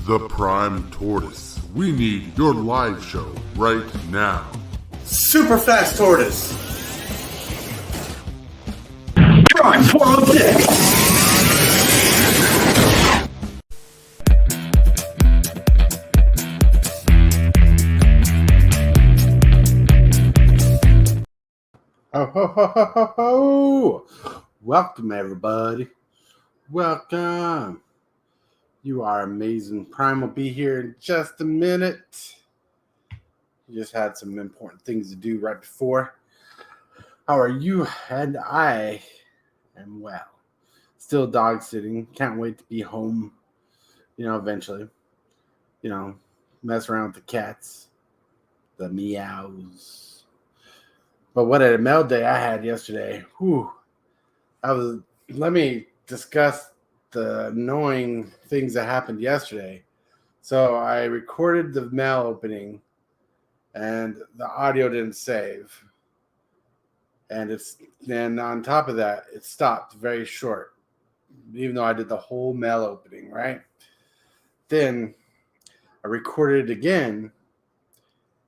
The Prime Tortoise. We need your live show right now. Super fast tortoise. Prime 406. Ho, ho, ho, ho, ho, ho. Welcome, everybody. Welcome. You are amazing. Prime will be here in just a minute. We just had some important things to do right before. How are you? And I am well. Still dog sitting. Can't wait to be home, eventually. Mess around with the cats. The meows. But what a mail day I had yesterday. Whew. Let me discuss the annoying things that happened yesterday. So I recorded the mail opening and the audio didn't save. And then on top of that, it stopped very short, even though I did the whole mail opening, right? Then I recorded it again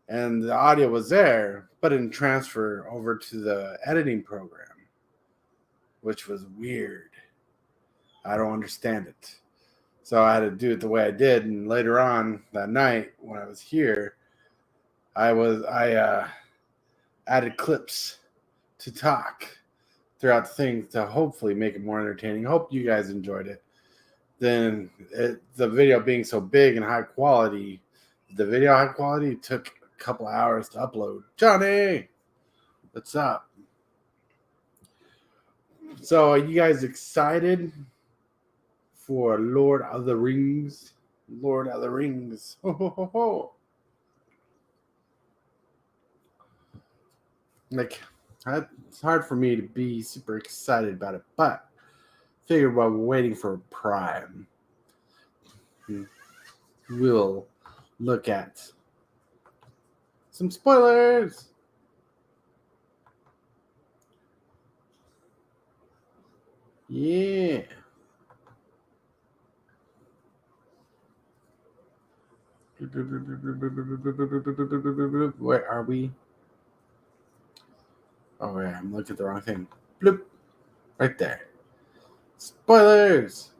and the audio was there, but it didn't transfer over to the editing program, which was weird. I don't understand it. So I had to do it the way I did. And later on that night when I was here, I added clips to talk throughout the thing to hopefully make it more entertaining. Hope you guys enjoyed it. Then the video being so big and high quality, the video high quality took a couple hours to upload. Johnny, what's up? So are you guys excited for Lord of the Rings? Lord of the Rings. Ho, ho, ho, ho. It's hard for me to be super excited about it, but figured while we're waiting for Prime, we'll look at some spoilers. Yeah. Where are we? Oh, yeah, I'm looking at the wrong thing. Bloop. Right there. Spoilers!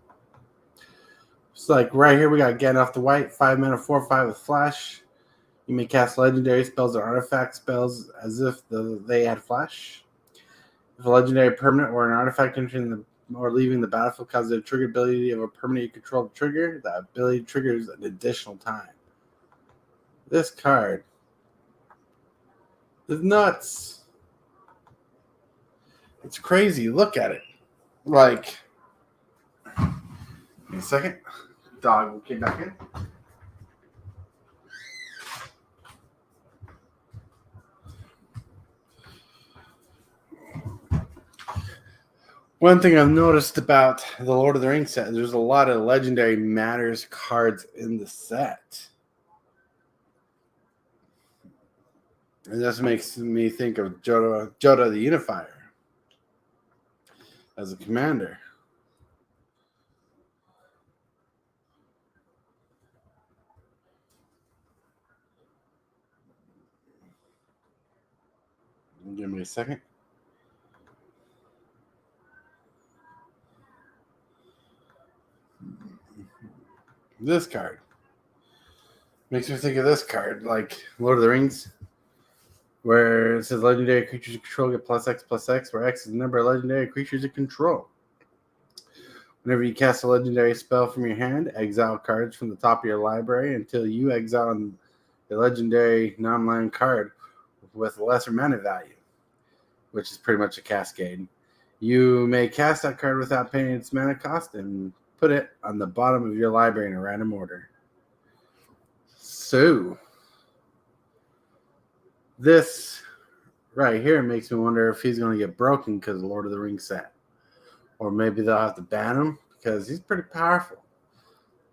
It's like right here we got Gandalf the White, 5-mana 4/5 with Flash. You may cast legendary spells or artifact spells as if they had Flash. If a legendary permanent or an artifact entering or leaving the battlefield causes a trigger ability of a permanent you control to trigger, that ability triggers an additional time. This card is nuts. It's crazy. Look at it. Give me a second. Dog came back in. One thing I've noticed about the Lord of the Rings set is there's a lot of Legendary Matters cards in the set. And this makes me think of Joda the Unifier as a commander. Give me a second. This card makes me think of this card, like Lord of the Rings, where it says legendary creatures you control get +X/+X, where X is the number of legendary creatures you control. Whenever you cast a legendary spell from your hand, exile cards from the top of your library until you exile a legendary non-land card with lesser mana value, which is pretty much a cascade. You may cast that card without paying its mana cost and put it on the bottom of your library in a random order. So, this right here makes me wonder if he's going to get broken because of the Lord of the Rings set. Or maybe they'll have to ban him because he's pretty powerful.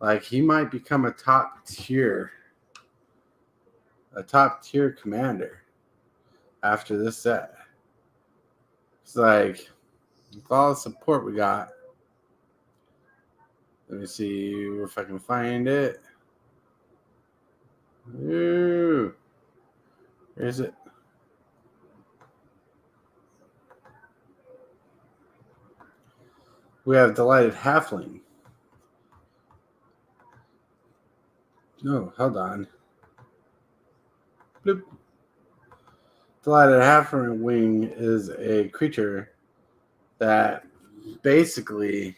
Like, he might become a top tier commander after this set. It's like, with all the support we got, let me see if I can find it. Ooh. Where is it? We have Delighted Halfling. No, hold on. Bloop. Delighted Halfling is a creature that basically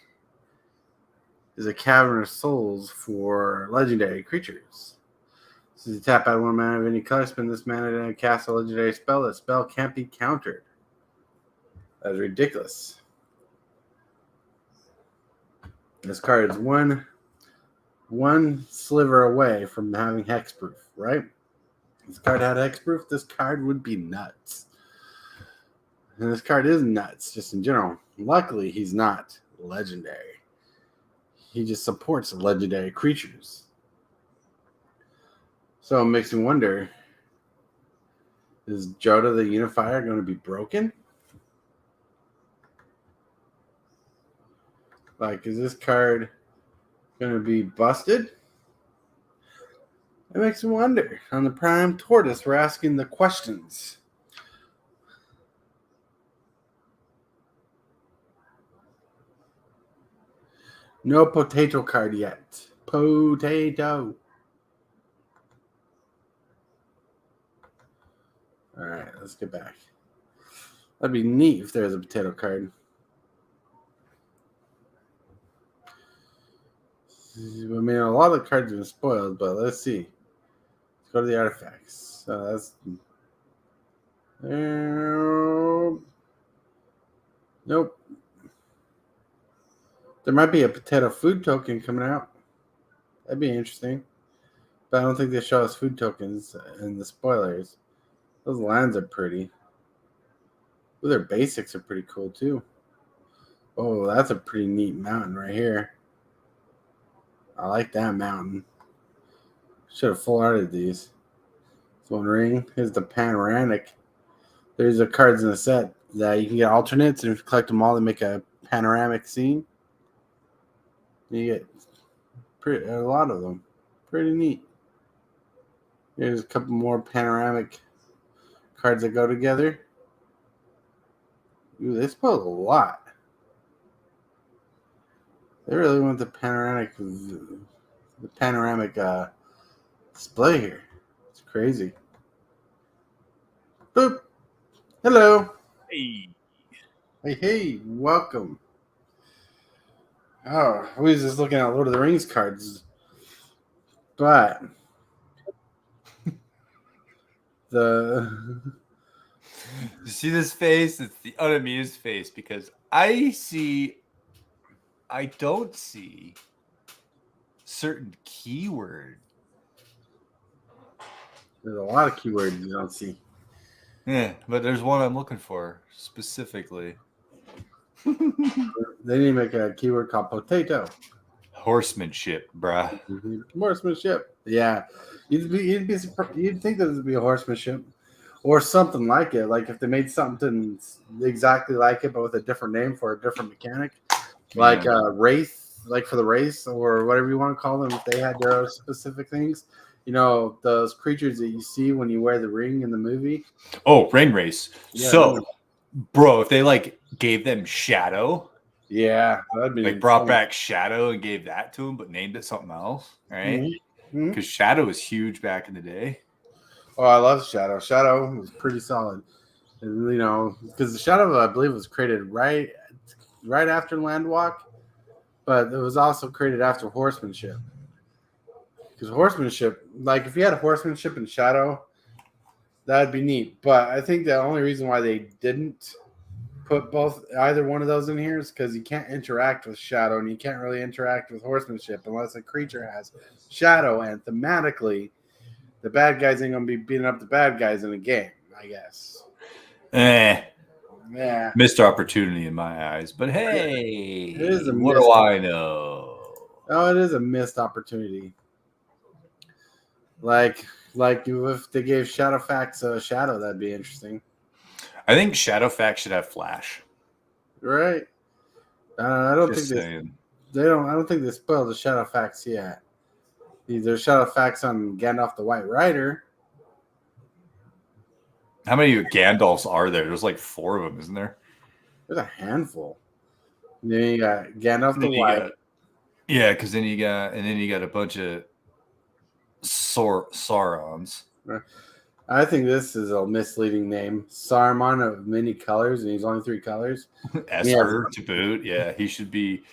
is a cavern of souls for legendary creatures. So you tap out 1 mana of any color, spend this mana and cast a legendary spell. That spell can't be countered. That is ridiculous. This card is one sliver away from having hexproof, right? If this card had hexproof, this card would be nuts. And this card is nuts, just in general. Luckily, he's not legendary. He just supports legendary creatures. So it makes me wonder, is Joda the Unifier going to be broken? Like, is this card going to be busted? It makes me wonder. On the Prime Tortoise, we're asking the questions. No potato card yet. Potato. All right, let's get back. That'd be neat if there was a potato card. I mean, a lot of the cards have been spoiled, but let's see. Let's go to the artifacts. So that's... Nope. There might be a potato food token coming out. That'd be interesting. But I don't think they show us food tokens in the spoilers. Those lands are pretty. Ooh, their basics are pretty cool too. Oh, that's a pretty neat mountain right here. I like that mountain. Should have full arted these. This one ring. Here's the panoramic. There's the cards in the set that you can get alternates, and if you collect them all, they make a panoramic scene. You get a lot of them. Pretty neat. Here's a couple more panoramic cards that go together. Ooh, they spoiled a lot. They really want the panoramic display here. It's crazy. Boop. Hello. Hey. Hey, welcome. Oh, I was just looking at Lord of the Rings cards. But You see this face? It's the unamused face because I don't see certain keyword. there's a lot of keywords you don't see. Yeah, but there's one I'm looking for specifically. They need to make a keyword called potato. Horsemanship, bruh. Horsemanship. Yeah. You'd think that would be a horsemanship or something like it. Like if they made something exactly like it, but with a different name for a different mechanic, like race, like for the race or whatever you want to call them. If they had their own specific things, you know, those creatures that you see when you wear the ring in the movie. Oh, ring race. Yeah, so, bro, if they like gave them Shadow, yeah, that'd be like brought back Shadow and gave that to him, but named it something else, right? Mm-hmm. Because Shadow was huge back in the day. Oh, I love Shadow. Shadow was pretty solid. And, you know, because the Shadow, I believe, was created right after Landwalk, but it was also created after Horsemanship. Because Horsemanship, like if you had a Horsemanship and Shadow, that'd be neat. But I think the only reason why they didn't put either one of those in here is because you can't interact with Shadow and you can't really interact with Horsemanship unless a creature has Shadow, and thematically the bad guys ain't gonna be beating up the bad guys in a game, I guess. Yeah. Missed opportunity in my eyes. But hey, It is what do I know? Oh, it is a missed opportunity. Like if they gave Shadowfax a Shadow, that'd be interesting. I think Shadowfax should have Flash. Right. I don't Just think saying. they don't. I don't think they spoiled the Shadowfax yet. There's shadow facts on Gandalf the White Rider. How many Gandalfs are there? There's like 4 of them, isn't there? There's a handful. And then you got Gandalf the White. Yeah, because then you got a bunch of Saurons. I think this is a misleading name. Saruman of many colors, and he's only 3 colors. Esper to boot. Yeah, he should be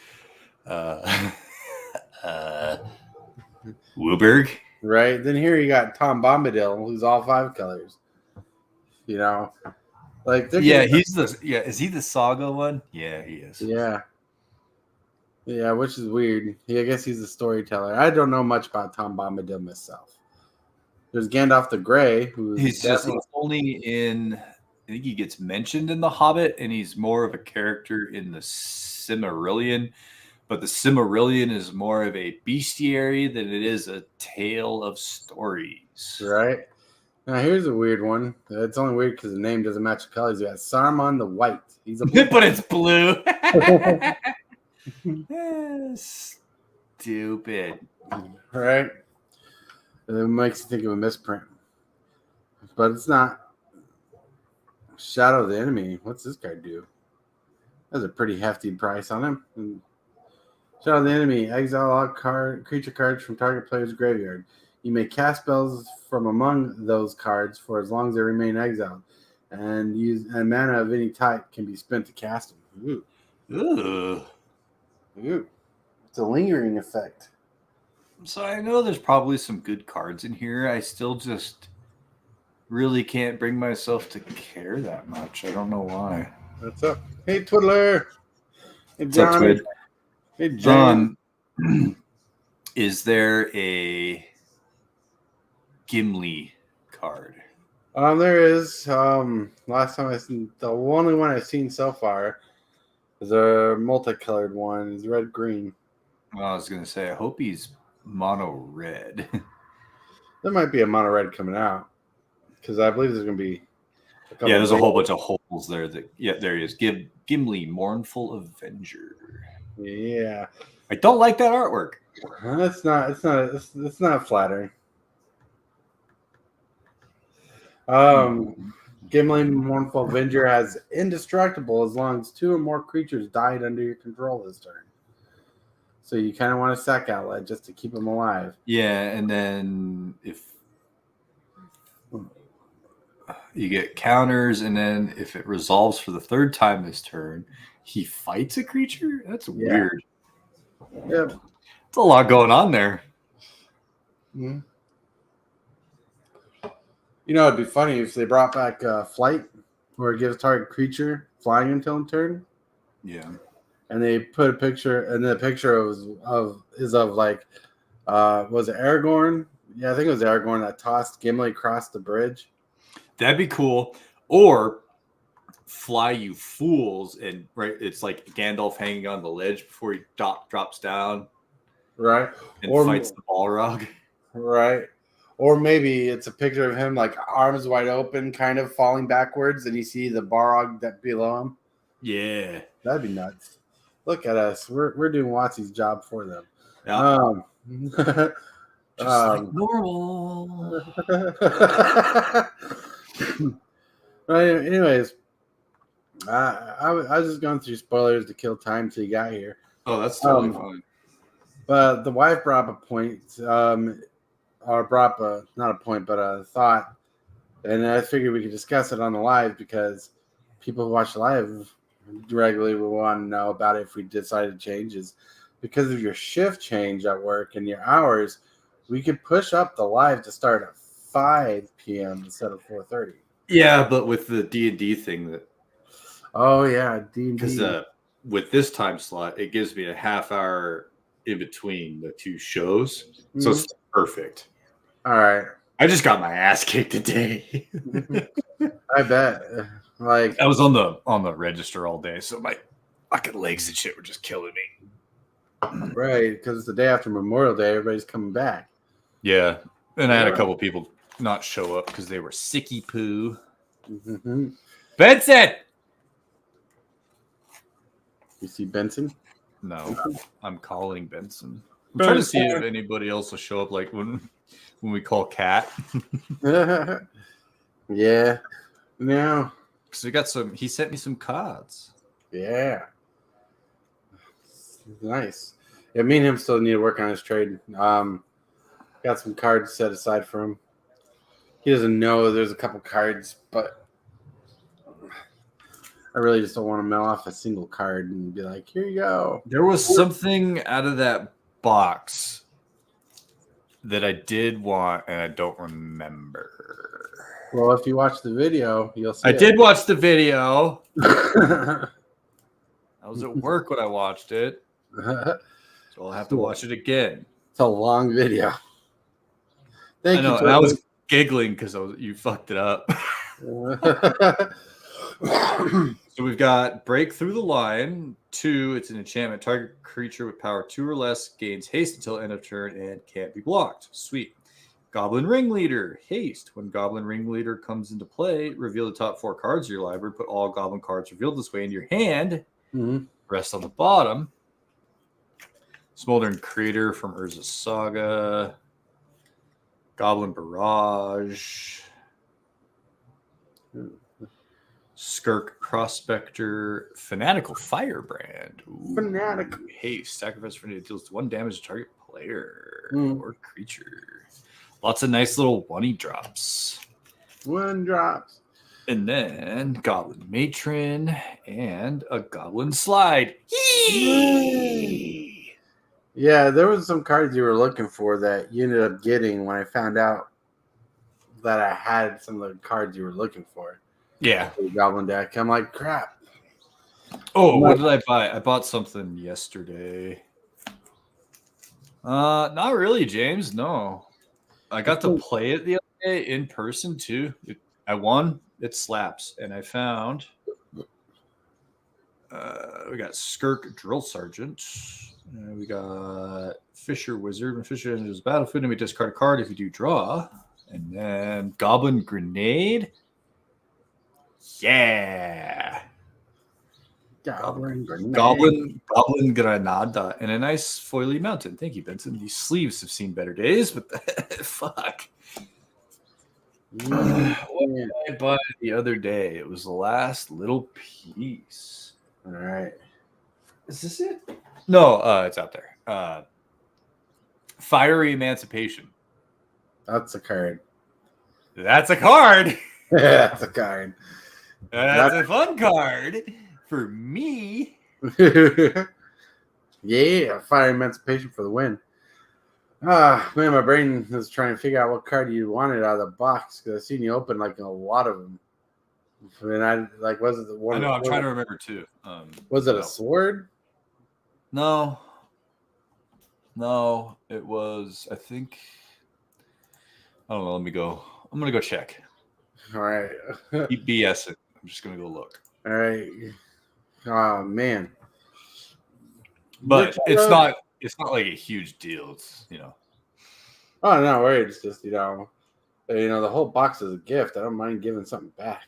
Wooberg. Right. Then here you got Tom Bombadil, who's all 5 colors. You know, like is he the Saga one? Yeah, he is. Yeah, which is weird. I guess he's a storyteller. I don't know much about Tom Bombadil myself. There's Gandalf the Grey, he's only in. I think he gets mentioned in The Hobbit, and he's more of a character in the Silmarillion. But the Silmarillion is more of a bestiary than it is a tale of stories. Right. Now here's a weird one. It's only weird because the name doesn't match the colors. You got Saruman the White. He's a but it's blue. Stupid. Right. It makes you think of a misprint, but it's not. Shadow of the Enemy. What's this guy do? That's a pretty hefty price on him. Shadow of the Enemy. Exile all creature cards from target player's graveyard. You may cast spells from among those cards for as long as they remain exiled, and mana of any type can be spent to cast them. Ooh. It's a lingering effect. So I know there's probably some good cards in here. I still just really can't bring myself to care that much. I don't know why. What's up? Hey, Twiddler. Hey, What's up, Twid? Hey, John. Is there a Gimli card? There is. Last time the only one I've seen so far is a multicolored one. It's red green. Well, I was gonna say I hope he's mono red. There might be a mono red coming out because I believe there's gonna be. There's a whole bunch of holes there. There he is. Gimli, Mournful Avenger. Yeah, I don't like that artwork. It's not flattering. Gimli, Mournful Avenger has indestructible as long as 2 or more creatures died under your control this turn. So you kind of want a sack outlet just to keep them alive. Yeah, and then if you get counters, and then if it resolves for the 3rd time this turn, he fights a creature? That's weird. Yeah. It's a lot going on there. Mm-hmm. You know, it'd be funny if they brought back Flight, where it gives target creature flying until in turn. Yeah. And they put a picture, and the picture is of like, was it Aragorn? Yeah, I think it was Aragorn that tossed Gimli across the bridge. That'd be cool. Or Fly, you fools, and it's like Gandalf hanging on the ledge before he drops down, right? And fights the Balrog, right? Or maybe it's a picture of him like arms wide open, kind of falling backwards, and you see the Balrog that below him. Yeah, that'd be nuts. Look at us. We're doing Watsy's job for them. Yeah. Just like normal. Anyways, I was just going through spoilers to kill time till you got here. Oh, that's totally fine. But the wife brought up a point, or brought up not a point, but a thought, and I figured we could discuss it on the live because people who watch the live regularly will want to know about it if we decide to change. Is because of your shift change at work and your hours, we could push up the live to start at 5 p.m. instead of 4:30. Yeah, but with the D&D thing that. Oh yeah, D&D. Because with this time slot, it gives me a half hour in between the 2 shows, so it's perfect. All right. I just got my ass kicked today. I bet. Like I was on the register all day, so my fucking legs and shit were just killing me. Right, because it's the day after Memorial Day, everybody's coming back. Yeah, and I had a couple people not show up because they were sicky poo. Mm-hmm. Benson! You see Benson? No, I'm calling Benson. I'm trying to see if anybody else will show up like when we call Cat. Yeah. No. So he sent me some cards. Yeah. Nice. Yeah, me and him still need to work on his trade. Got some cards set aside for him. He doesn't know there's a couple cards, but I really just don't want to mail off a single card and be like, here you go. There was something out of that box that I did want, and I don't remember. Well, if you watch the video, you'll see. I did watch the video. I was at work when I watched it, so I'll have to watch it again. It's a long video. Thank I know, you. and I was giggling because you fucked it up. So we've got Break Through the Line. 2, it's an enchantment. Target creature with power 2 or less gains haste until end of turn and can't be blocked. Sweet. Goblin Ringleader. Haste. When Goblin Ringleader comes into play, reveal the top 4 cards of your library. Put all Goblin cards revealed this way in your hand. Mm-hmm. Rest on the bottom. Smoldering Crater from Urza's Saga. Goblin Barrage. Skirk Prospector. Fanatical Firebrand. Ooh. Fanatical. Haste. Sacrifice for it deals 1 damage to target player or creature. Lots of nice little 1-y drops. 1 drops. And then Goblin Matron and a Goblin Slide. Yee! Yeah, there was some cards you were looking for that you ended up getting when I found out that I had some of the cards you were looking for. Yeah. The Goblin deck. I'm like, crap. Oh, what did I buy? I bought something yesterday. Not really, James. No. I got to play it the other day in person too. I won. It slaps. And I found we got Skirk Drill Sergeant. We got Fisher Wizard. When Fisher enters the battlefield, and we discard a card if you do draw. And then Goblin Grenade. Yeah. Goblin Granada and a nice foily mountain. Thank you, Benson. These sleeves have seen better days, but fuck. What did I buy the other day? It was the last little piece. All right. Is this it? No, it's out there. Fiery Emancipation. That's a card. That's a card. That's a card. That's a fun card for me. Yeah, Fire Emancipation for the win. Man, my brain was trying to figure out what card you wanted out of the box because I seen you open like a lot of them. And I like, was it the one? I know. I'm trying to remember too. Was it a sword? No, it was. I think. I don't know. Let me go. I'm gonna go check. All right. Keep BSing. I'm just gonna go look. All right. Oh man. But it's not like a huge deal. It's Oh no, worry. It's just the whole box is a gift. I don't mind giving something back.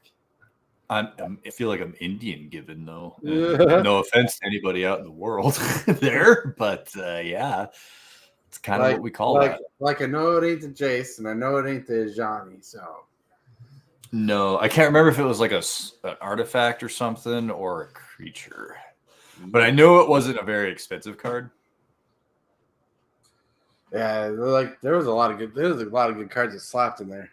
I feel like I'm Indian given though. No offense to anybody out in the world there, but yeah, it's kind of what we call that. Like I know it ain't the Jace, and I know it ain't the Johnny. So no, I can't remember if it was like an artifact or something or a creature, but I know it wasn't a very expensive card. Yeah, there was a lot of good cards that slapped in there.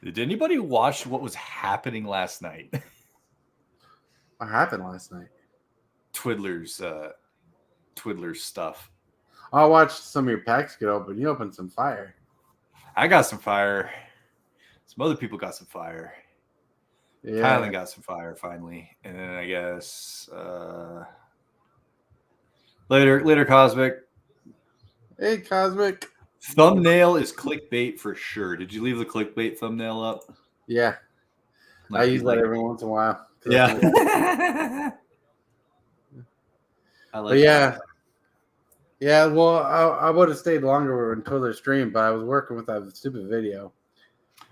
Did anybody watch what was happening last night? What happened last night? Twiddler's stuff. I watched some of your packs get open. You opened some fire. I got some fire. Some other people got some fire. Yeah. Kylan got some fire finally. And then I guess later Cosmic. Hey, Cosmic. Thumbnail is clickbait for sure. Did you leave the clickbait thumbnail up? Yeah. I use that every once in a while. Yeah. I like that. Yeah, well, I would have stayed longer until their stream, but I was working with that stupid video.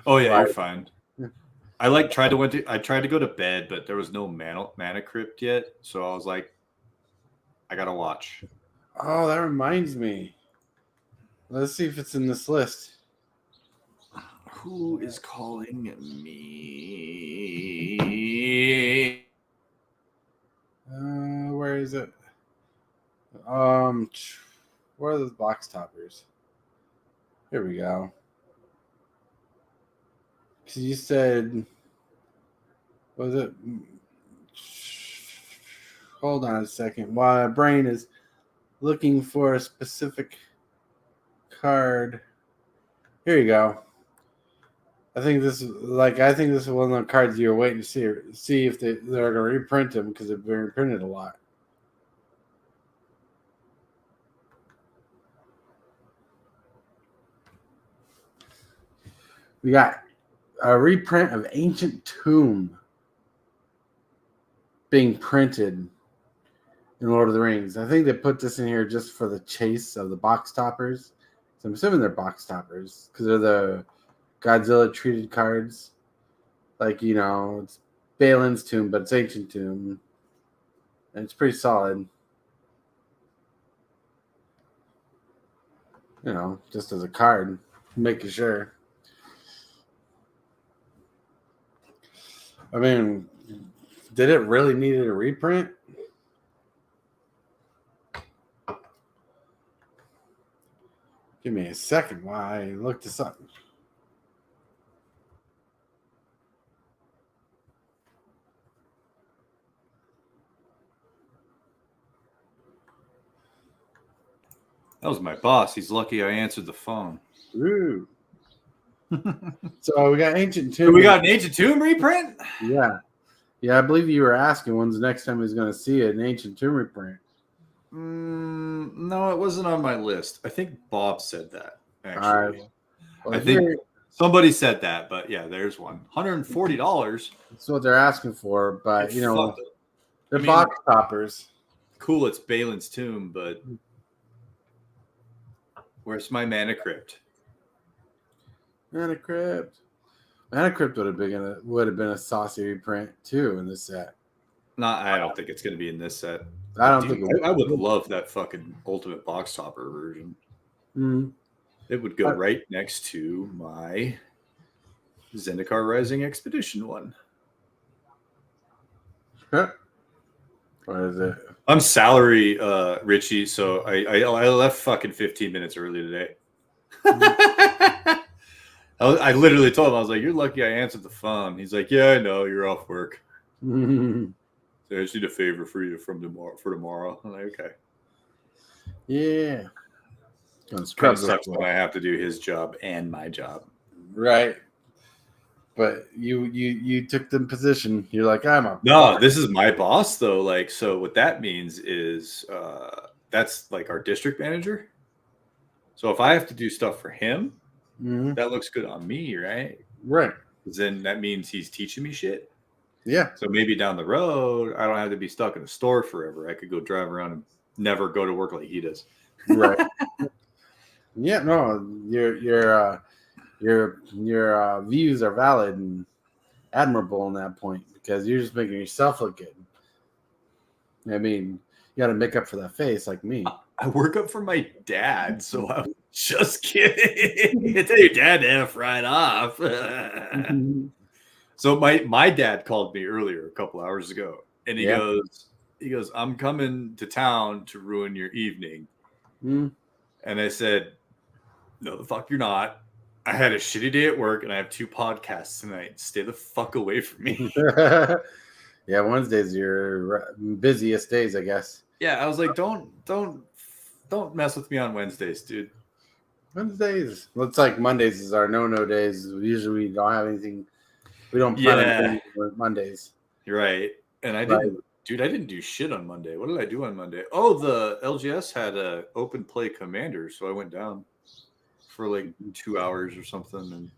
Oh yeah, you're fine. I tried to go to bed, but there was no mana crypt yet, so I was like, I gotta watch. Oh, that reminds me. Let's see if it's in this list. Who is calling me? Where is it? Where are those box toppers? Here we go. Because you said, was it? Hold on a second. While my brain is looking for a specific card. Here you go. I think this is one of the cards you're waiting to see if they're going to reprint them because they've been reprinted a lot. We got a reprint of Ancient Tomb being printed in Lord of the Rings. I think they put this in here just for the chase of the box toppers. So I'm assuming they're box toppers because they're the Godzilla treated cards. Like, it's Balin's Tomb, but it's Ancient Tomb. And it's pretty solid. Just as a card, making sure. I mean, did it really need a reprint? Give me a second while I look this up. That was my boss. He's lucky I answered the phone. Ooh. So we got Ancient Tomb. We got an Ancient Tomb reprint? Yeah. Yeah, I believe you were asking when's the next time he's going to see an Ancient Tomb reprint. No, it wasn't on my list. I think Bob said that, actually. All right. Well, I think somebody said that, but yeah, there's one. $140. That's what they're asking for, but, they're I mean, box toppers. Cool, it's Balin's Tomb, but where's my Mana Crypt? Mana Crypt. Mana Crypt would have been a saucy reprint, too, in this set. I don't think it's going to be in this set. I would love that fucking Ultimate Box Topper version. Mm-hmm. It would go right next to my Zendikar Rising Expedition one. What is it? I'm salary, Richie, so I left fucking 15 minutes early today. I literally told him, I was like, you're lucky I answered the phone. He's like, yeah, I know, you're off work. So I just need a favor for you for tomorrow. I'm like, okay. Yeah. Kind of sucks when I have to do his job and my job. Right. But you took the position. You're like, No, this is my boss though. Like, so what that means is that's like our district manager. So if I have to do stuff for him, that looks good on me, right? Right. Then that means he's teaching me shit. Yeah. So maybe down the road, I don't have to be stuck in a store forever. I could go drive around and never go to work like he does. Right. Yeah. No, your views are valid and admirable on that point because you're just making yourself look good. I mean, you got to make up for that face like me. I work up for my dad, so I'm just kidding. Tell your dad to F right off. So my dad called me earlier a couple hours ago, and he goes, I'm coming to town to ruin your evening. And I said, no, the fuck you're not. I had a shitty day at work, and I have 2 podcasts tonight. Stay the fuck away from me. Yeah, Wednesdays are your busiest days, I guess. Yeah, I was like, don't mess with me on Wednesdays, dude. Wednesdays. Looks like Mondays is our no days. Usually we don't have anything. We don't plan anything with Mondays. You're right. And I didn't do shit on Monday. What did I do on Monday? Oh, the LGS had a open play commander, so I went down for like 2 hours or something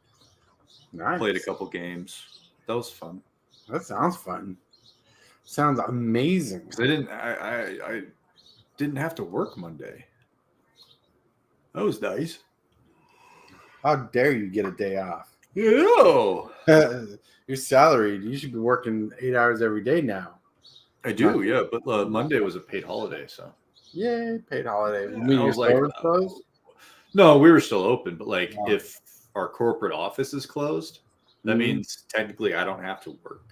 and played a couple games. That was fun. That sounds fun. Sounds amazing. Because I didn't have to work Monday. That was nice. How dare you get a day off? Ew. You're salaried. You should be working 8 hours every day now. I do, yeah. But Monday was a paid holiday, so Yay, paid holiday. You yeah, mean I your was like, store was closed? no, we were still open. But like, No. if our corporate office is closed, that means technically I don't have to work.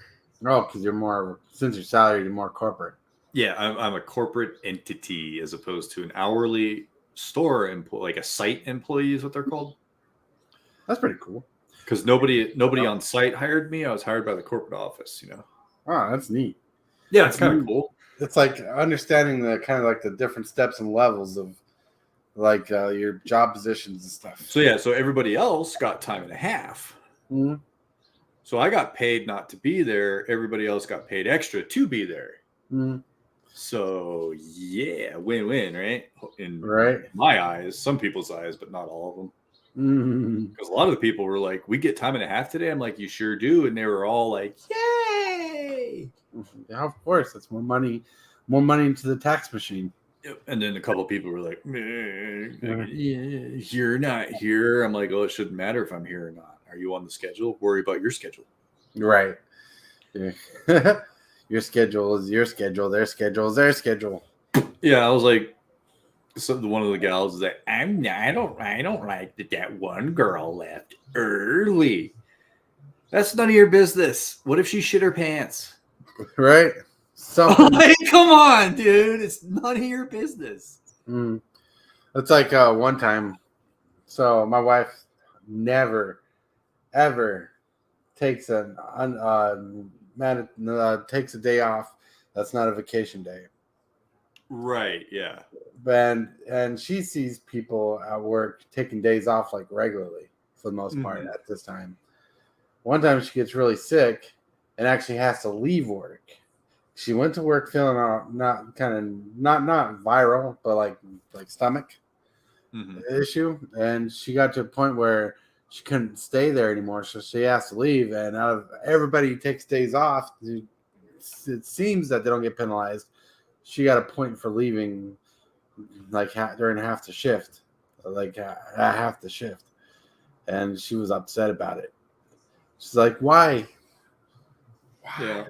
Oh, because you're more, since you're salaried, you're more corporate. Yeah, I'm a corporate entity as opposed to an hourly store employee, like a site employee is what they're called. That's pretty cool. Because nobody on site hired me. I was hired by the corporate office, you know. Oh, that's neat. Yeah, it's kind of cool. It's like understanding the kind of like the different steps and levels of like your job positions and stuff. So yeah, so everybody else got time and a half. Mhm. So I got paid not to be there. Everybody else got paid extra to be there. Mhm. So yeah, win-win, right? In Right. my eyes, some people's eyes, but not all of them. Mhm. Because a lot of the people were like, "We get time and a half today." I'm like, "You sure do," and they were all like, "Yay!" Yeah, of course. That's more money into the tax machine. Yep. And then a couple of people were like, yeah, "You're not here." I'm like, "Oh, it shouldn't matter if I'm here or not. Are you on the schedule? Worry about your schedule." Right. Yeah. Your schedule is your schedule. Their schedule is their schedule. Yeah, I was like, so one of the gals is like, I don't like that one girl left early. That's none of your business. What if she shit her pants? Right. Something. Like, come on, dude. It's none of your business. It's like one time. So my wife never, ever takes takes a day off. That's not a vacation day. Right. Yeah. And she sees people at work taking days off like regularly for the most part at this time. One time she gets really sick and actually has to leave work. She went to work feeling not viral, but like stomach issue, and she got to a point where she couldn't stay there anymore, so she has to leave. And out of everybody who takes days off, it seems that they don't get penalized. She got a point for leaving, like during half the shift, and she was upset about it. She's like, "Why? Yeah.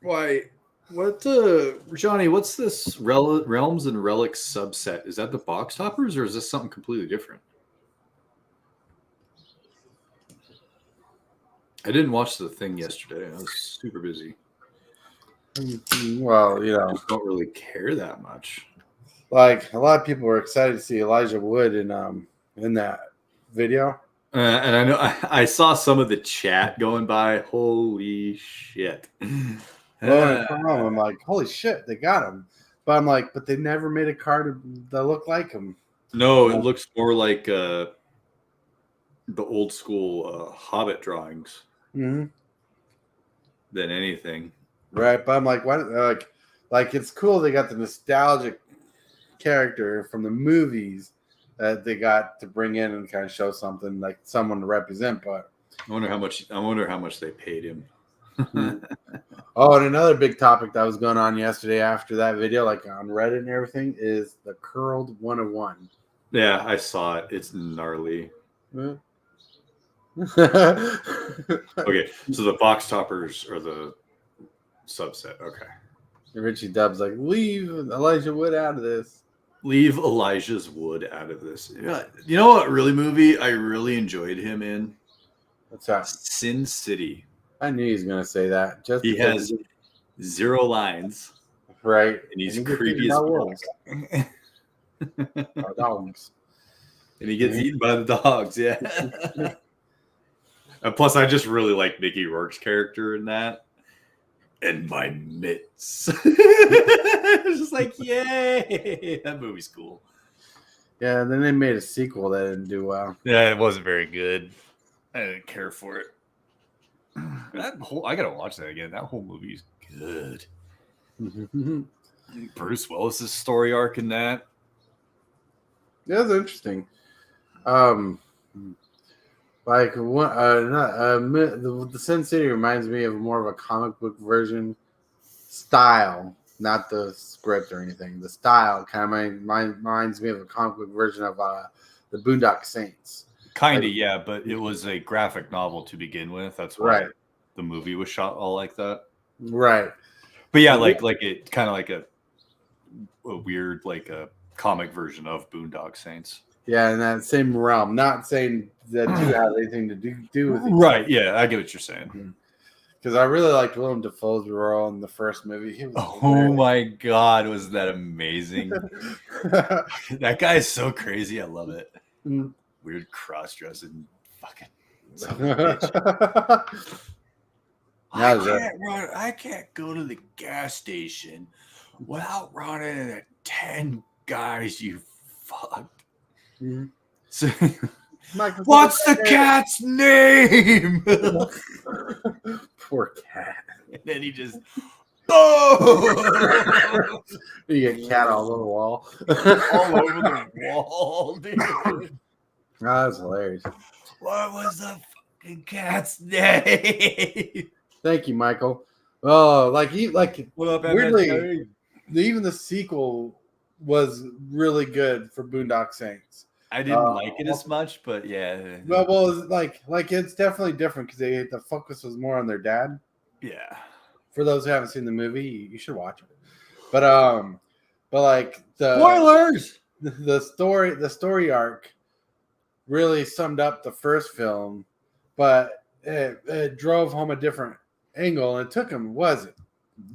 Why? What, Johnny? What's this Realms and Relics subset? Is that the box toppers, or is this something completely different? I didn't watch the thing yesterday. I was super busy. Well, I just don't really care that much. Like a lot of people were excited to see Elijah Wood in that video." And I know I saw some of the chat going by. Holy shit! I'm like, holy shit, they got him. But I'm like, but they never made a card that looked like him. No, it looks more like the old school Hobbit drawings than anything. Right, but I'm like, why? Like it's cool they got the nostalgic character from the movies that they got to bring in and kind of show something like someone to represent. But I wonder how much they paid him. Oh, and another big topic that was going on yesterday after that video, like on Reddit and everything, is the curled 101. Yeah, I saw it. It's gnarly. Okay, Okay, so the box toppers are the subset. Okay. Richie Dub's like, leave Elijah Wood out of this. Leave Elijah's Wood out of this. Yeah. You know what movie I really enjoyed him in? What's that? Sin City. I knew he was going to say that. Just He has 0 lines. Right. And he's creepy as fuck. Dogs. And he gets eaten by the dogs, yeah. And plus, I just really like Mickey Rourke's character in that. And my mitts. It's just like, yay! That movie's cool. Yeah, then they made a sequel that didn't do well. Yeah, it wasn't very good. I didn't care for it. I gotta watch that again. That whole movie's good. Bruce Willis's story arc in that. Yeah, it's interesting. Like one, the Sin City reminds me of more of a comic book version style, not the script or anything. The style kind of reminds me of a comic book version of the Boondock Saints. Kind of, yeah, but it was a graphic novel to begin with. That's why the movie was shot all like that. Right. But yeah, like it kind of like a weird like a comic version of Boondock Saints. Yeah, in that same realm. Not saying that two have anything to do with each Right? Yeah, I get what you're saying. Because I really liked Willem Dafoe's role in the first movie. He was Oh my god, was that amazing? That guy is so crazy. I love it. Weird cross-dressing fucking son of a bitch. I can't go to the gas station without running into 10 guys you fucked. Mhm. So, what's the cat's name? Poor cat. And then he just oh, You get cat all over the wall. all over the wall, dude. That was hilarious. What was the fucking cat's name? Thank you, Michael. Oh, What up, weirdly, even the sequel was really good for Boondock Saints. I didn't like it as much, but yeah. Well, like it's definitely different because the focus was more on their dad. Yeah. For those who haven't seen the movie, you should watch it. But like the Spoilers. The story arc really summed up the first film, but it drove home a different angle, and it took him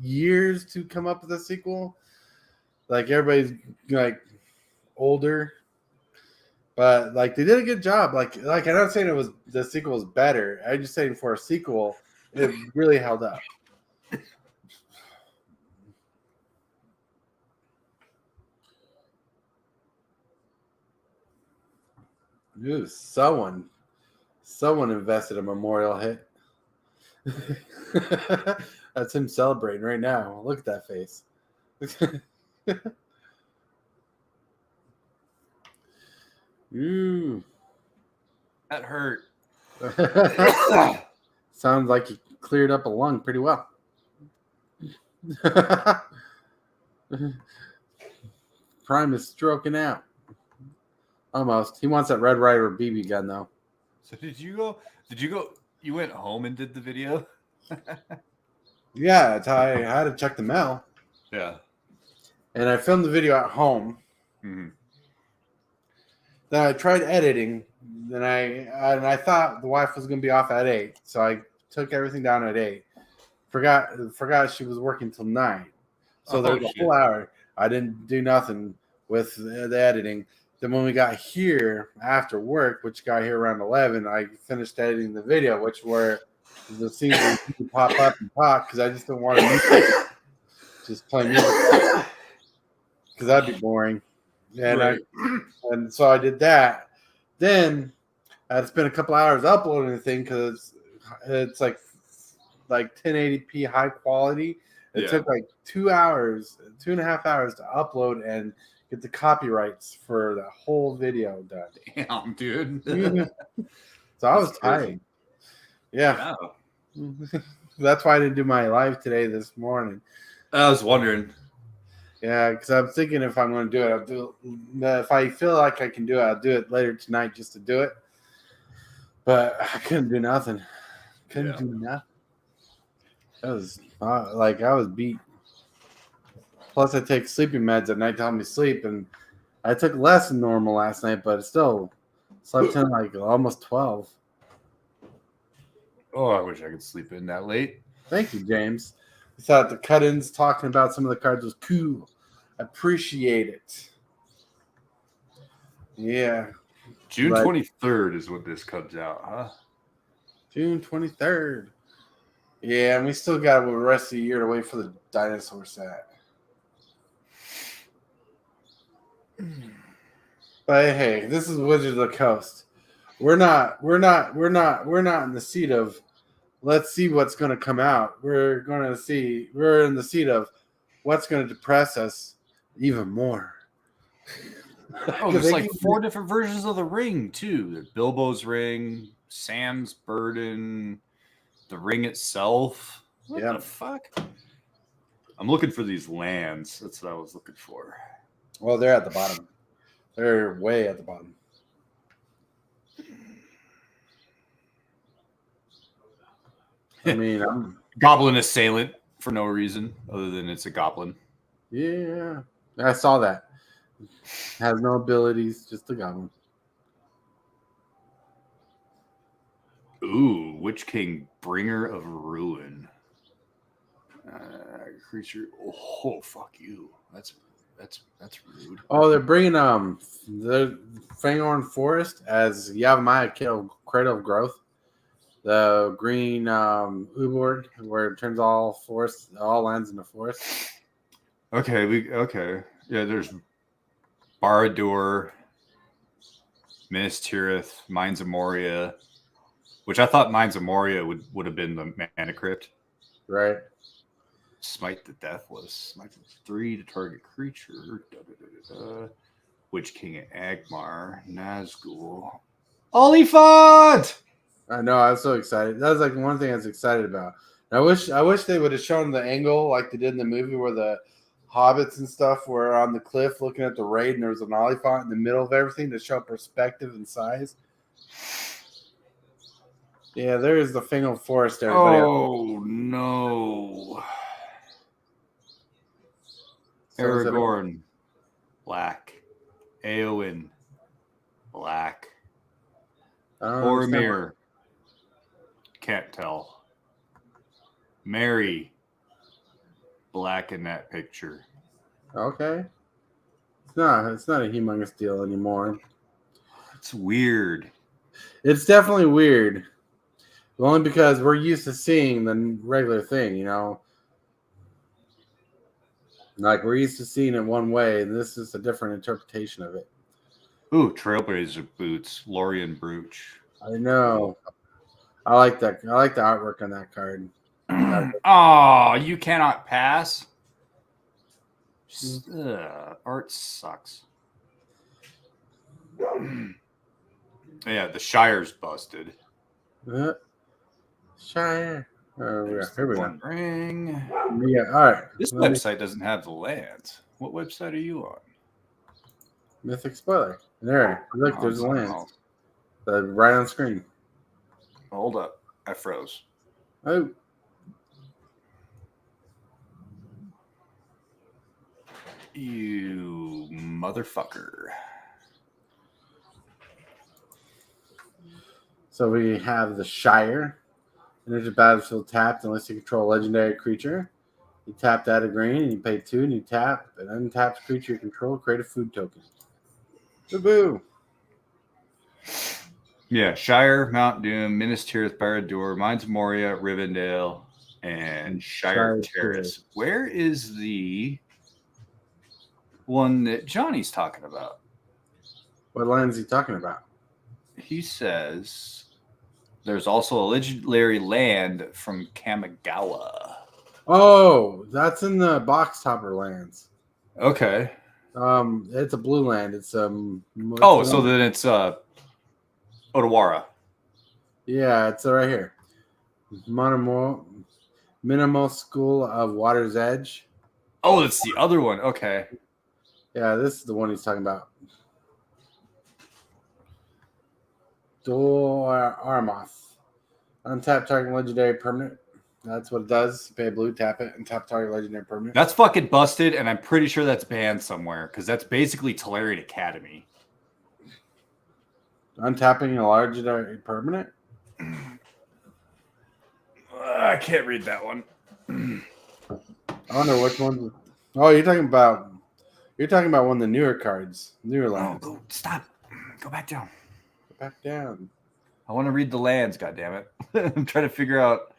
years to come up with a sequel. Like everybody's like older, but like they did a good job. Like I'm not saying the sequel was better. I'm just saying for a sequel, it really held up. Ooh, someone invested a memorial hit. That's him celebrating right now. Look at that face. Ooh. That hurt. Sounds like he cleared up a lung pretty well. Prime is stroking out. Almost. He wants that Red Ryder BB gun though. So did you go? You went home and did the video? Yeah, that's how I had to check the mail. Yeah. And I filmed the video at home. Mm-hmm. Then I tried editing. Then I thought the wife was going to be off at 8, so I took everything down at 8. Forgot she was working till 9. So there was a whole hour. I didn't do nothing with the editing. Then when we got here after work, which got here around 11, I finished editing the video, which were the scenes where you could pop up and talk because I just didn't want to just play music because that'd be boring. And right. And so I did that. Then I had to spend a couple hours uploading the thing because it's like 1080p high quality. It took like 2.5 hours to upload and get the copyrights for the whole video done. Damn, dude. So I was tired. Yeah. That's why I didn't do my live today this morning. I was wondering. Yeah, because I'm thinking if I'm going to do it, I'll do it. If I feel like I can do it, I'll do it later tonight just to do it. But I couldn't do nothing. Couldn't do nothing. It was I was beat. Plus, I take sleeping meds at night to help me sleep, and I took less than normal last night, but still slept in like almost 12. Oh, I wish I could sleep in that late. Thank you, James. I thought the cut-ins talking about some of the cards was cool. Appreciate it. Yeah. June 23rd is when this comes out, huh? June 23rd. Yeah, and we still got the rest of the year to wait for the dinosaur set. But hey, this is Wizards of the Coast. We're not in the seat of let's see what's going to come out. We're in the seat of what's going to depress us even more. Oh, there's like 4 different versions of the ring too. There's Bilbo's ring, Sam's burden, the ring itself. What the fuck? I'm looking for these lands. That's what I was looking for. Well, they're at the bottom. They're way at the bottom. I mean, Goblin Assailant for no reason other than it's a goblin. Yeah, I saw that. Has no abilities, just a goblin. Ooh, Witch King, Bringer of Ruin. Creature. Oh, fuck you. That's rude. Oh, they're bringing the Fangorn Forest as Yavimaya Cradle of Growth. The green Uborg, where it turns all lands into forest. Okay. Yeah, there's Barad-dûr, Minas Tirith, Mines of Moria, which I thought Mines of Moria would have been the Mana Crypt. Right. Smite the Deathless. Smite 3 to target creature. Witch King of Agmar. Nazgul. Oliphant! I know. I was so excited. That was like one thing I was excited about. I wish they would have shown the angle like they did in the movie where the hobbits and stuff were on the cliff looking at the raid, and there was an Oliphant in the middle of everything to show perspective and size. Yeah, there is the Fangorn Forest. Everybody. Oh no! Aragorn, black. Eowyn, black. Boromir, can't tell. Mary, black in that picture. Okay. It's not a humongous deal anymore. It's weird. It's definitely weird. Only because we're used to seeing the regular thing, Like we're used to seeing it one way, and this is a different interpretation of it. Ooh, Trailblazer boots, Lorien Brooch. I know. I like that. I like the artwork on that card. Oh, you cannot pass. Art sucks. Yeah, the Shire's busted. Shire. Here we go. Ring. Yeah. All right. This website doesn't have the lands. What website are you on? Mythic Spoiler. There. Look, there's the lands. Right on screen. Hold up. I froze. Oh. You motherfucker. So we have the Shire. Enters the battlefield tapped unless you control a legendary creature. You tap that a green and you pay 2 and you tap an untapped creature you control, create a food token. Boo. Yeah, Shire, Mount Doom, Minas Tirith, Barad-dûr, Mines of Moria, Rivendell, and Shire Terrace. Where is the one that Johnny's talking about? What land is he talking about? He says there's also a legendary land from Kamigawa. Oh, that's in the box topper lands. Okay. It's a blue land. It's so then it's Otawara. Yeah, it's right here. Minimal School of Water's Edge. Oh, it's the other one. Okay. Yeah, this is the one he's talking about. Dual Armoth. Untap target legendary permanent. That's what it does. Pay a blue, tap it, and tap target legendary permanent. That's fucking busted, and I'm pretty sure that's banned somewhere because that's basically Tolarian Academy. Untapping a legendary permanent? I can't read that one. I wonder which one. Oh, you're talking about one of the newer cards, newer lands. Oh, stop. Go back down. Go back down. I want to read the lands, goddammit. I'm trying to figure out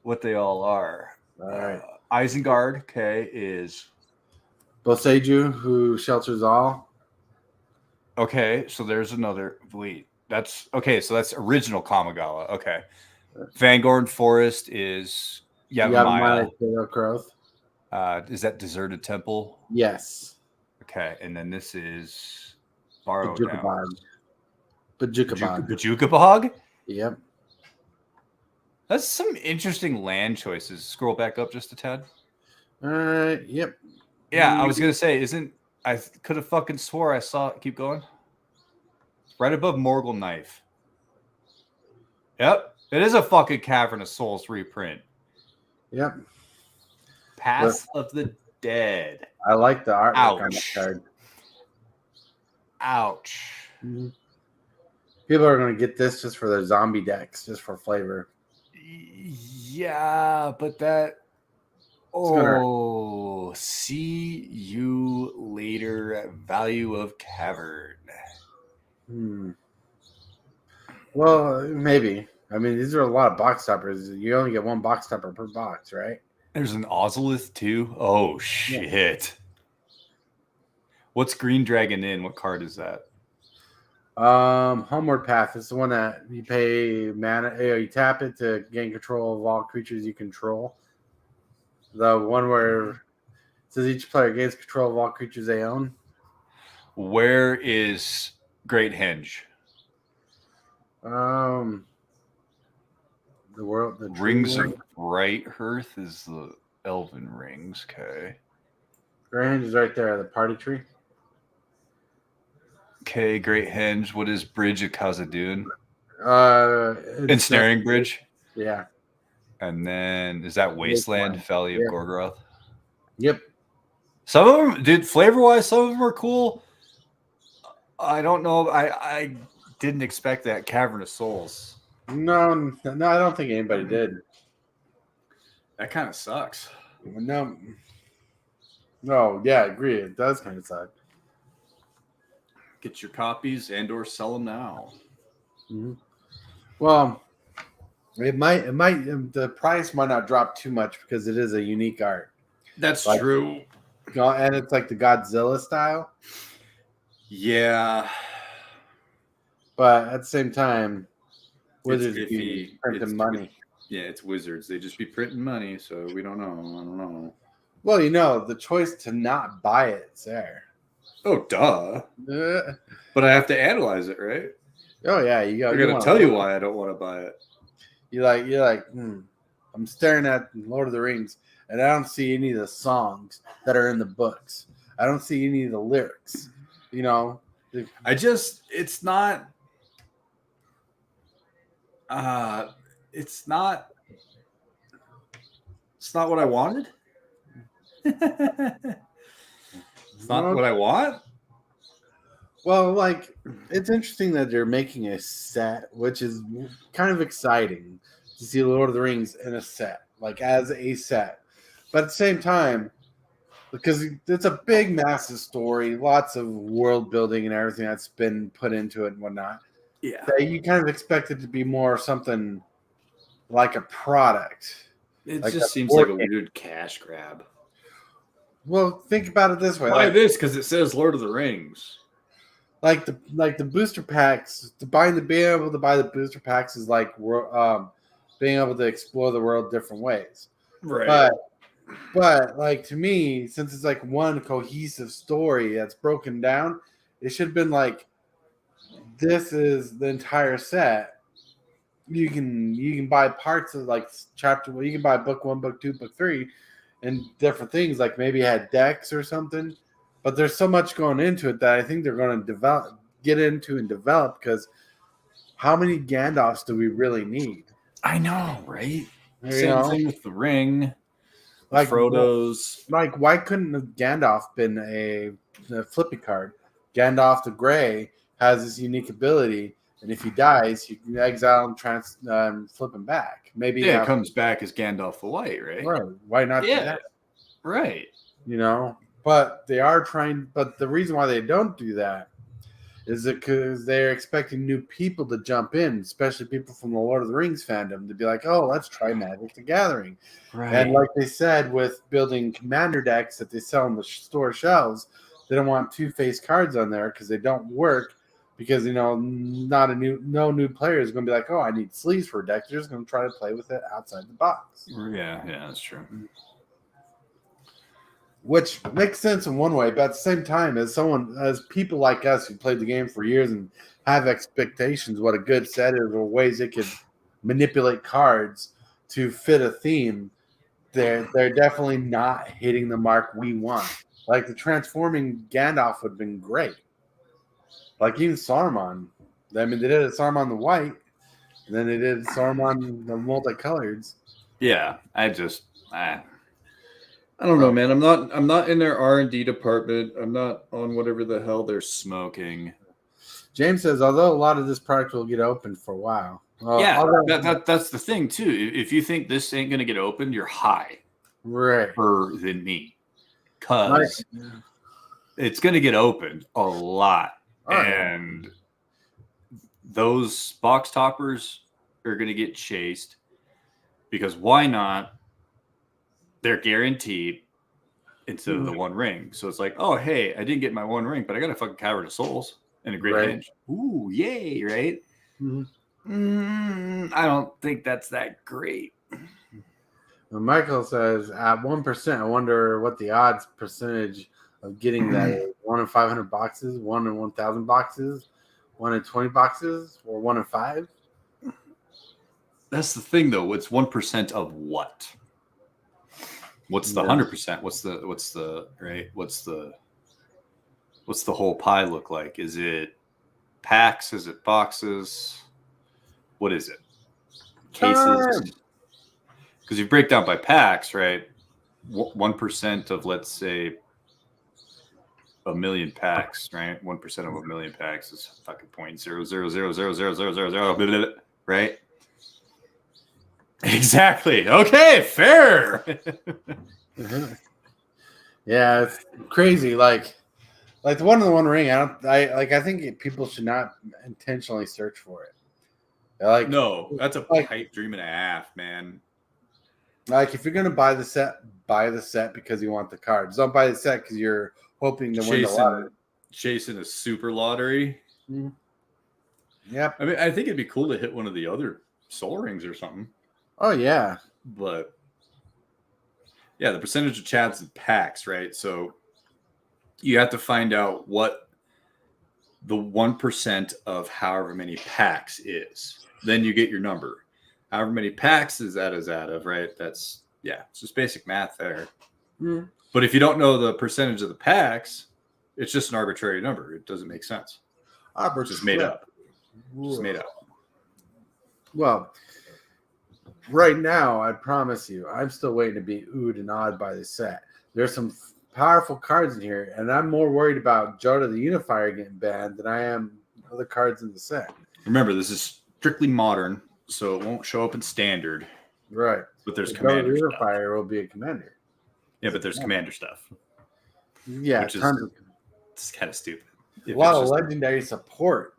what they all are. All right. Isengard, okay, is Boseiju, who shelters all. Okay, so there's another. Wait, that's okay. So that's original Kamigawa. Okay, Fangorn Forest is Yavimaya. Growth. Is that Deserted Temple? Yes. Okay, and then this is Borrow Bajuka Bog. Yep. That's some interesting land choices. Scroll back up just a tad. Yep. Yeah, I was gonna say, I could have fucking swore I saw it. Keep going. Right above Morgul Knife. Yep. It is a fucking Cavern of Souls reprint. Yep. Pass of the Dead. I like the artwork on the Ouch. card. Ouch. Mhm. People are going to get this just for their zombie decks, just for flavor. Yeah, but that. Oh, see you later. Value of Cavern. Well, maybe. I mean, these are a lot of box toppers. You only get one box topper per box, right? There's an Ozolith too. Oh shit! What's Green Dragon in? What card is that? Homeward Path is the one that you pay mana. You tap it to gain control of all creatures you control. The one where it says each player gains control of all creatures they own. Where is Great Henge? The world, the Rings tree of Bright Hearth is the Elven Rings. Okay. Grand is right there, the party tree. Okay, Great Henge. What is Bridge of Khazad-dûn? Ensnaring Bridge. Yeah. And then is that Wasteland, Valley of Gorgoroth? Yep. Some of them, dude, flavor-wise, some of them are cool. I don't know. I didn't expect that Cavern of Souls. No, I don't think anybody did. That kind of sucks. No, yeah, I agree. It does kind of suck. Get your copies and/or sell them now. Mm-hmm. Well, it might. The price might not drop too much because it is a unique art. That's true. And it's like the Godzilla style. Yeah, but at the same time, Wizards it's be printing money. Yeah, it's Wizards. They just be printing money, so we don't know. I don't know. Well, the choice to not buy it's there. Oh, duh. But I have to analyze it, right? Oh yeah, you go. I'm gonna tell you why I don't want to buy it. You're like, I'm staring at Lord of the Rings, and I don't see any of the songs that are in the books. I don't see any of the lyrics. It's not. It's not what I wanted. It's not what I want. Well, it's interesting that they're making a set, which is kind of exciting to see Lord of the Rings in a set, as a set. But at the same time, because it's a big, massive story, lots of world building and everything that's been put into it and whatnot. Yeah. That you kind of expect it to be more something like a product. It just seems like a weird cash grab. Well, think about it this way. Buy this because it says Lord of the Rings. Like the booster packs, being able to buy the booster packs is like being able to explore the world different ways. Right. But to me, since it's like one cohesive story that's broken down, it should have been like, this is the entire set. You can buy parts of chapter. You can buy book 1, book 2, book 3, and different things. Like maybe it had decks or something. But there's so much going into it that I think they're going to get into and develop. Because how many Gandalfs do we really need? I know, right? Same thing with the ring. Frodo's. Why couldn't Gandalf been a flippy card? Gandalf the Grey has this unique ability, and if he dies, you can exile and flip him back. Maybe it comes back as Gandalf the White, right? Right. Why not do that? Right. But they are trying. But the reason why they don't do that is because they're expecting new people to jump in, especially people from the Lord of the Rings fandom, to be like, oh, let's try Magic the Gathering. Right. And like they said, with building commander decks that they sell on the store shelves, they don't want two-faced cards on there because they don't work. Because no new player is going to be like, oh, I need sleeves for a deck. They're just going to try to play with it outside the box. Yeah, that's true. Which makes sense in one way, but at the same time, as people like us who played the game for years and have expectations, what a good set is, or ways it could manipulate cards to fit a theme, they're definitely not hitting the mark we want. Like the transforming Gandalf would have been great. Like even Saruman. I mean, they did a Saruman the white, and then they did Saruman the multicoloreds. Yeah, I don't know, man. I'm not in their R&D department. I'm not on whatever the hell they're smoking. James says, although a lot of this product will get open for a while. Yeah, that's the thing too. If you think this ain't gonna get opened, you're high, right, than me, because it's gonna get opened a lot, and those box toppers are gonna get chased because why not? They're guaranteed instead of the one ring. So it's like, oh, hey, I didn't get my one ring, but I got a fucking cavern of souls and a great hinge. Ooh, yay, right? I don't think that's that great. Well, Michael says, at 1%, I wonder what the odds percentage of getting that is. 1 in 500 boxes, 1 in 1,000 boxes, 1 in 20 boxes, or 1 in 5? That's the thing, though. It's 1% of what? What's the 100%? What's the whole pie look like? Is it packs? Is it boxes? What is it? Cases? Because you break down by packs, right? 1% of, let's say, a million packs, right? 1% of a million packs is fucking 0.0000000, right? Exactly. Okay, fair. Yeah, it's crazy. Like the one ring. I think people should not intentionally search for it. Like, no, that's a pipe dream and a half, man. Like, if you're gonna buy the set because you want the cards. Don't buy the set because you're hoping to win the lottery. Chasing a super lottery. Mm-hmm. Yep. I mean, I think it'd be cool to hit one of the other soul rings or something. Oh yeah, but yeah, the percentage of chads and packs, right? So you have to find out what the 1% of however many packs is. Then you get your number. However many packs is out of, right? It's just basic math there. Mm. But if you don't know the percentage of the packs, it's just an arbitrary number. It doesn't make sense. It's just made up. Just made up. Well, right now, I promise you, I'm still waiting to be oohed and awed by the set. There's some powerful cards in here, and I'm more worried about Joda the Unifier getting banned than I am other cards in the set. Remember, this is strictly modern, so it won't show up in standard. Right. But there's commander the stuff. Unifier will be a commander. Yeah, but there's commander stuff. Yeah, which is it's kind of stupid. A lot of legendary support.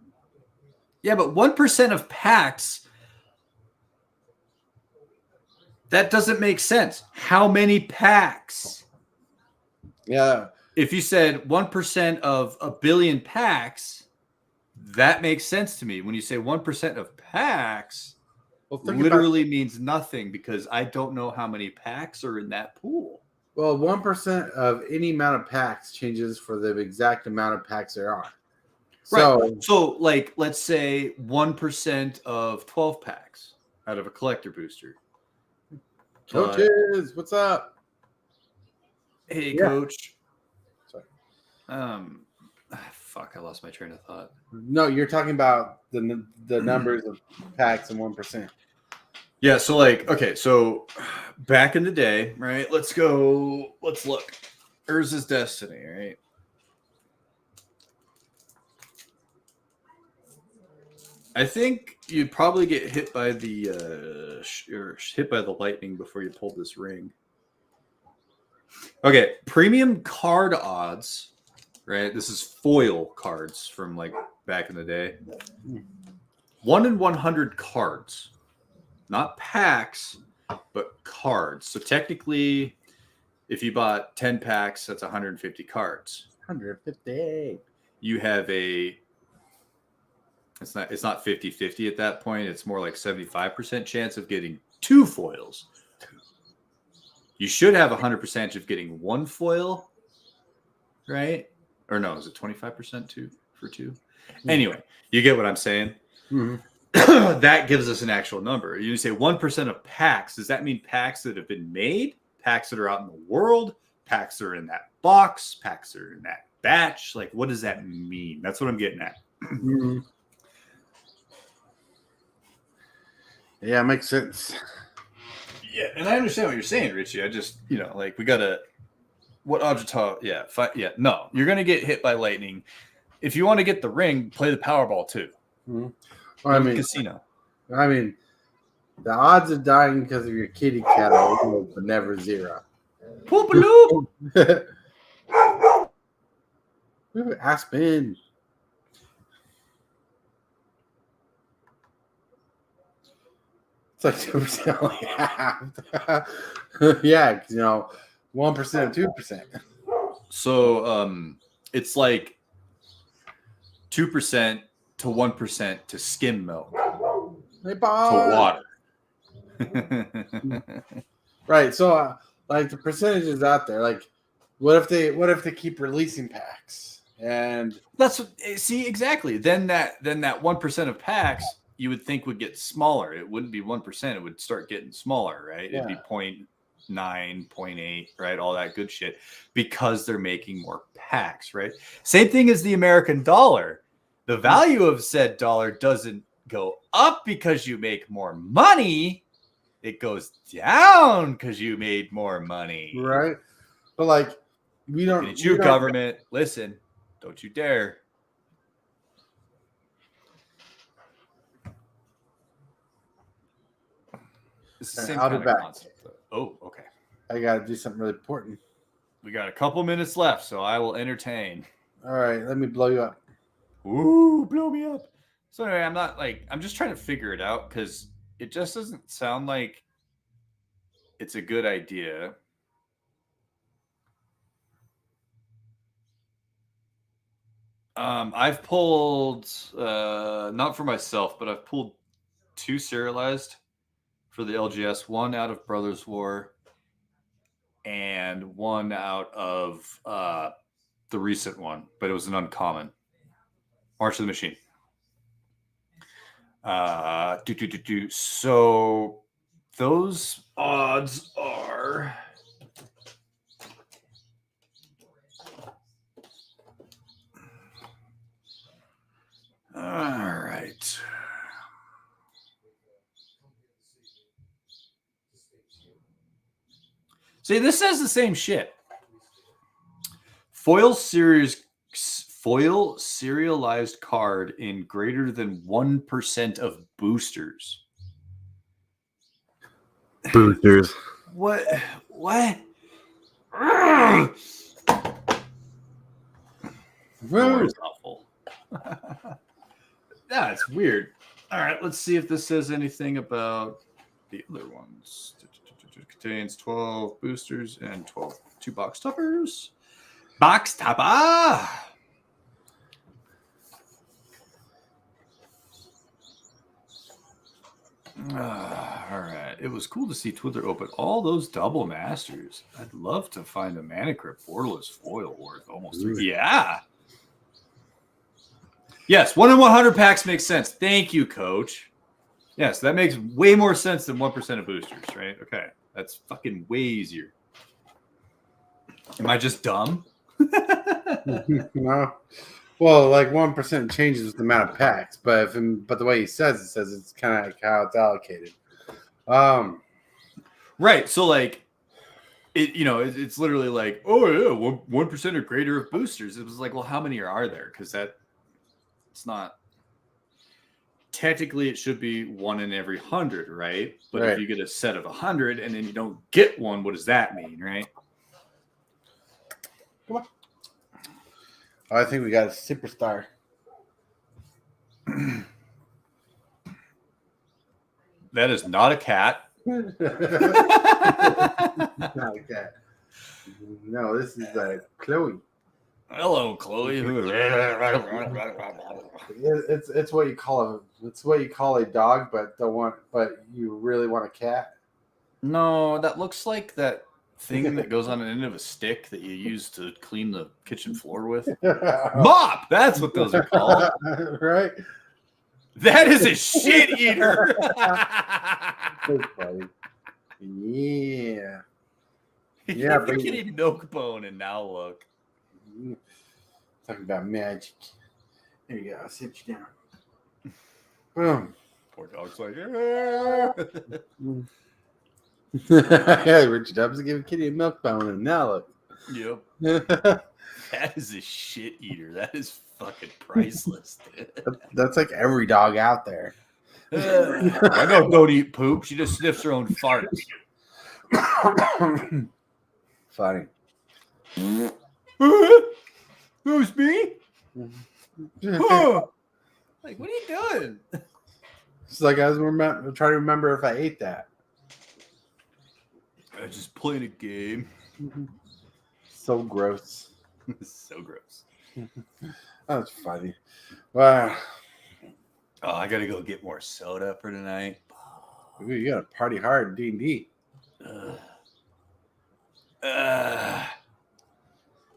Yeah, but 1% of packs, that doesn't make sense. How many packs? Yeah. If you said 1% of a billion packs, that makes sense to me. When you say 1% of packs, literally means nothing because I don't know how many packs are in that pool. Well, 1% of any amount of packs changes for the exact amount of packs there are. Right. So like, let's say 1% of 12 packs out of a collector booster. Coaches, what's up? Hey, Coach. Sorry. Fuck, I lost my train of thought. No, you're talking about the numbers of packs and 1%. Yeah, so like, okay, so back in the day, right? Let's look. Urza's Destiny, right? I think you'd probably get hit by the hit by the lightning before you pulled this ring. Okay, premium card odds, right? This is foil cards from like back in the day. 1 in 100 cards. Not packs, but cards. So technically, if you bought 10 packs, that's 150 cards. 150. You have it's not 50-50 at that point. It's more like 75% chance of getting 2 foils. You should have 100% of getting 1 foil, right? Or no, is it 25% for 2? Mm-hmm. Anyway, you get what I'm saying? Mm-hmm. That gives us an actual number. You say 1% of packs. Does that mean packs that have been made? Packs that are out in the world? Packs that are in that box? Packs that are in that batch? Like, what does that mean? That's what I'm getting at. Mm-hmm. Yeah, makes sense. Yeah, and I understand what you're saying, Richie. I just, like we gotta. What Ajita? Yeah, no, you're gonna get hit by lightning. If you want to get the ring, play the Powerball too. Mm-hmm. Well, casino. I mean, the odds of dying because of your kitty cat are low, but never zero. Poop-a-loop. Aspen. It's like 2% only half. Yeah, because 1% 2%. So it's like 2% to 1% to skim milk to water. Right. So like the percentages out there, like what if they keep releasing packs? And that's exactly. Then that 1% of packs you would think would get smaller. It wouldn't be 1%. It would start getting smaller, right? Yeah. It'd be 0.9, 0.8, right? All that good shit because they're making more packs, right? Same thing as the American dollar. The value of said dollar doesn't go up because you make more money. It goes down because you made more money. Right. But like we don't. It's your government. Listen, don't you dare. It's the same I'll kind be back. Concept, though. Oh, okay. I got to do something really important. We got a couple minutes left, so I will entertain. All right, let me blow you up. Ooh, blow me up. So anyway, I'm just trying to figure it out because it just doesn't sound like it's a good idea. I've pulled, not for myself, but I've pulled 2 serialized for the LGS, 1 out of Brothers War and 1 out of the recent one, but it was an uncommon. March of the Machine. So those odds are... All right. See, this says the same shit. Foil serialized card in greater than 1% of boosters. Boosters. What? It's awful. Yeah, it's weird. All right, let's see if this says anything about the other ones. Contains 12 boosters and 2 box toppers. Box topper. All right. It was cool to see Twitter open all those double masters. I'd love to find a Mana Crypt borderless foil worth almost 3. Yeah. Yes, 1 in 100 packs makes sense. Thank you, Coach. Yes, that makes way more sense than 1% of boosters, right? Okay, that's fucking way easier. Am I just dumb? No. Well, like 1% changes the amount of packs, but the way he says it's kind of like how it's allocated. Right. So like, it's literally like, oh yeah, 1% or greater of boosters. It was like, well, how many are there? Because it's not. Technically, it should be 1 in every 100, right? But if you get a set of 100 and then you don't get one, what does that mean, right? Come on. I think we got a superstar. That is not a cat. Not a cat. No, this is Chloe. Hello, Chloe. It's what you call a dog, but you really want a cat. No, that looks like that thing that goes on the end of a stick that you use to clean the kitchen floor with. Mop! That's what those are called. Right? That is a shit eater. That's funny. Yeah. Yeah, but you need milk bone and now look. Talking about magic. There you go. I'll sit you down. Boom. Poor dog's like, Richard Dubs giving Kitty a milk bone, and now look. Yep. That's That is a shit eater. That is fucking priceless, dude. like every dog out there. My dog don't eat poop. She just sniffs her own farts. Funny. Who's me? Like, what are you doing? It's like I was trying to remember if I ate that. I just playing a game. So gross. So gross. That's funny. Wow. Oh, I gotta go get more soda for tonight. Ooh, you got to party hard in D&D.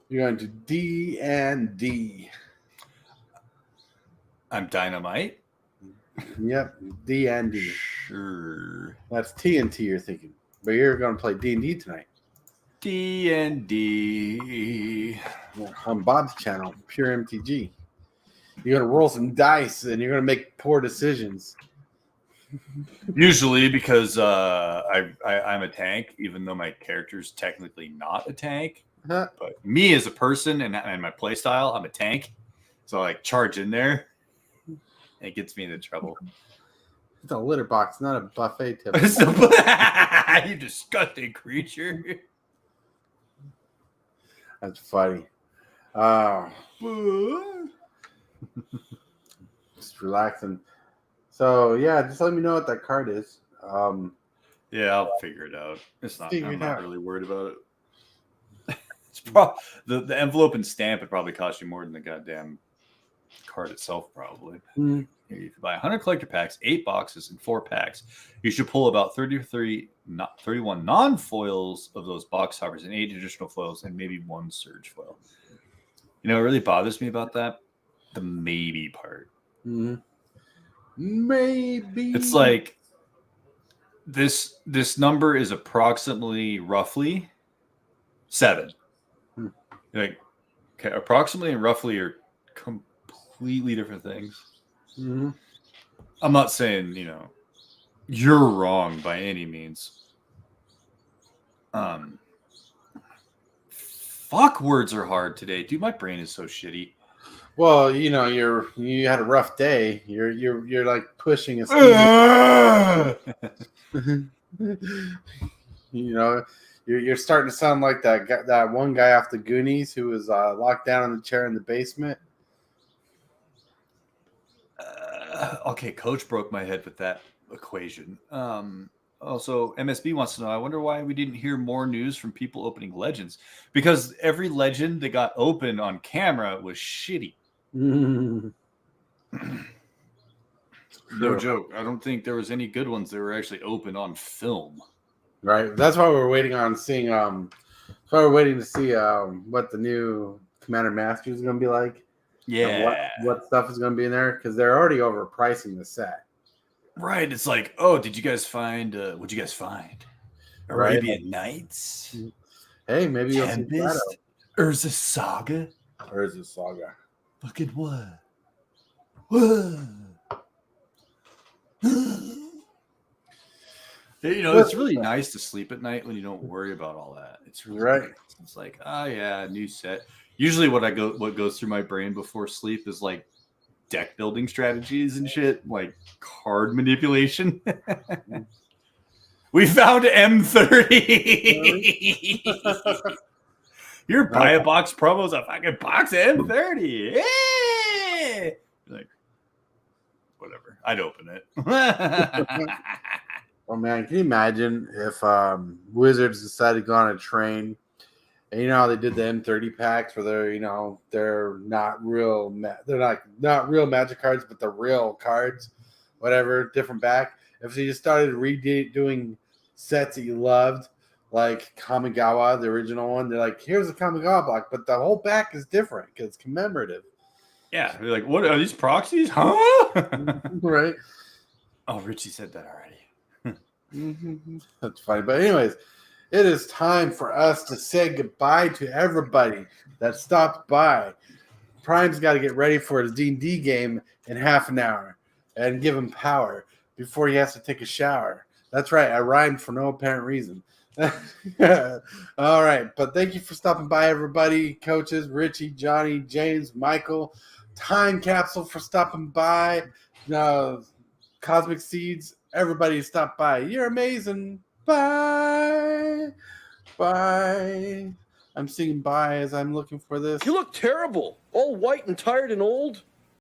You're going to D&D. I'm Dynamite. Yep, D&D. Sure. That's TNT you're thinking. But you're going to play D&D tonight. D&D. On Bob's channel, Pure MTG. You're going to roll some dice and you're going to make poor decisions. Usually because I'm a tank, even though my character's technically not a tank. Huh? But me as a person and my play style, I'm a tank. So I like charge in there. And it gets me into trouble. It's a litter box, not a buffet tip. You disgusting creature. That's funny. Just relaxing. So yeah, just let me know what that card is. Yeah, I'll figure it out. I'm not really worried about it. It's the envelope and stamp would probably cost you more than the goddamn card itself, probably. Mm. If you buy 100 collector packs, 8 boxes, and 4 packs, you should pull about 31 non-foils of those box toppers and 8 additional foils and maybe 1 surge foil. You know what really bothers me about that? The maybe part. Mm-hmm. Maybe. It's like this number is approximately roughly 7. Like, okay, approximately and roughly are completely different things. Mm-hmm. I'm not saying, you're wrong by any means. Fuck, words are hard today. Dude, my brain is so shitty. Well, you had a rough day. You're like pushing us. You're starting to sound like that one guy off the Goonies who was locked down in the chair in the basement. Okay, Coach broke my head with that equation. Also, MSB wants to know, I wonder why we didn't hear more news from people opening legends. Because every legend that got opened on camera was shitty. No joke. I don't think there was any good ones that were actually opened on film. Right. That's why we're waiting on seeing. That's why we're waiting to see what the new Commander Master is going to be like. Yeah. What stuff is going to be in there, because they're already overpricing the set. Right. It's like, oh, did you guys find? What'd you guys find? Arabian Nights. Hey, maybe you'll see Tempest. Urza Saga. Urza Saga. Fucking what? What? It's really nice to sleep at night when you don't worry about all that. It's really right. Nice. It's like, oh yeah, new set. Usually, what goes through my brain before sleep is like deck building strategies and shit, like card manipulation. We found M30. Your buy a box promo's a fucking box of M30. Hey! Like, whatever. I'd open it. Oh man, can you imagine if Wizards decided to go on a train, and you know how they did the M30 packs where they're not real, they're not real Magic cards, but they're real cards, whatever, different back. If they just started redoing sets that you loved, like Kamigawa, the original one, they're like, here's a Kamigawa block, but the whole back is different because it's commemorative. Yeah, they're like, what are these proxies? Huh? Right. Oh, Richie said that already. That's funny. But anyways, it is time for us to say goodbye to everybody that stopped by. Prime's got to get ready for his D&D game in half an hour and give him power before he has to take a shower. That's right. I rhymed for no apparent reason. All right. But thank you for stopping by, everybody. Coaches, Richie, Johnny, James, Michael, Time Capsule for stopping by. Cosmic Seeds, everybody stop by. You're amazing. Bye. Bye. I'm singing bye as I'm looking for this. You look terrible. All white and tired and old.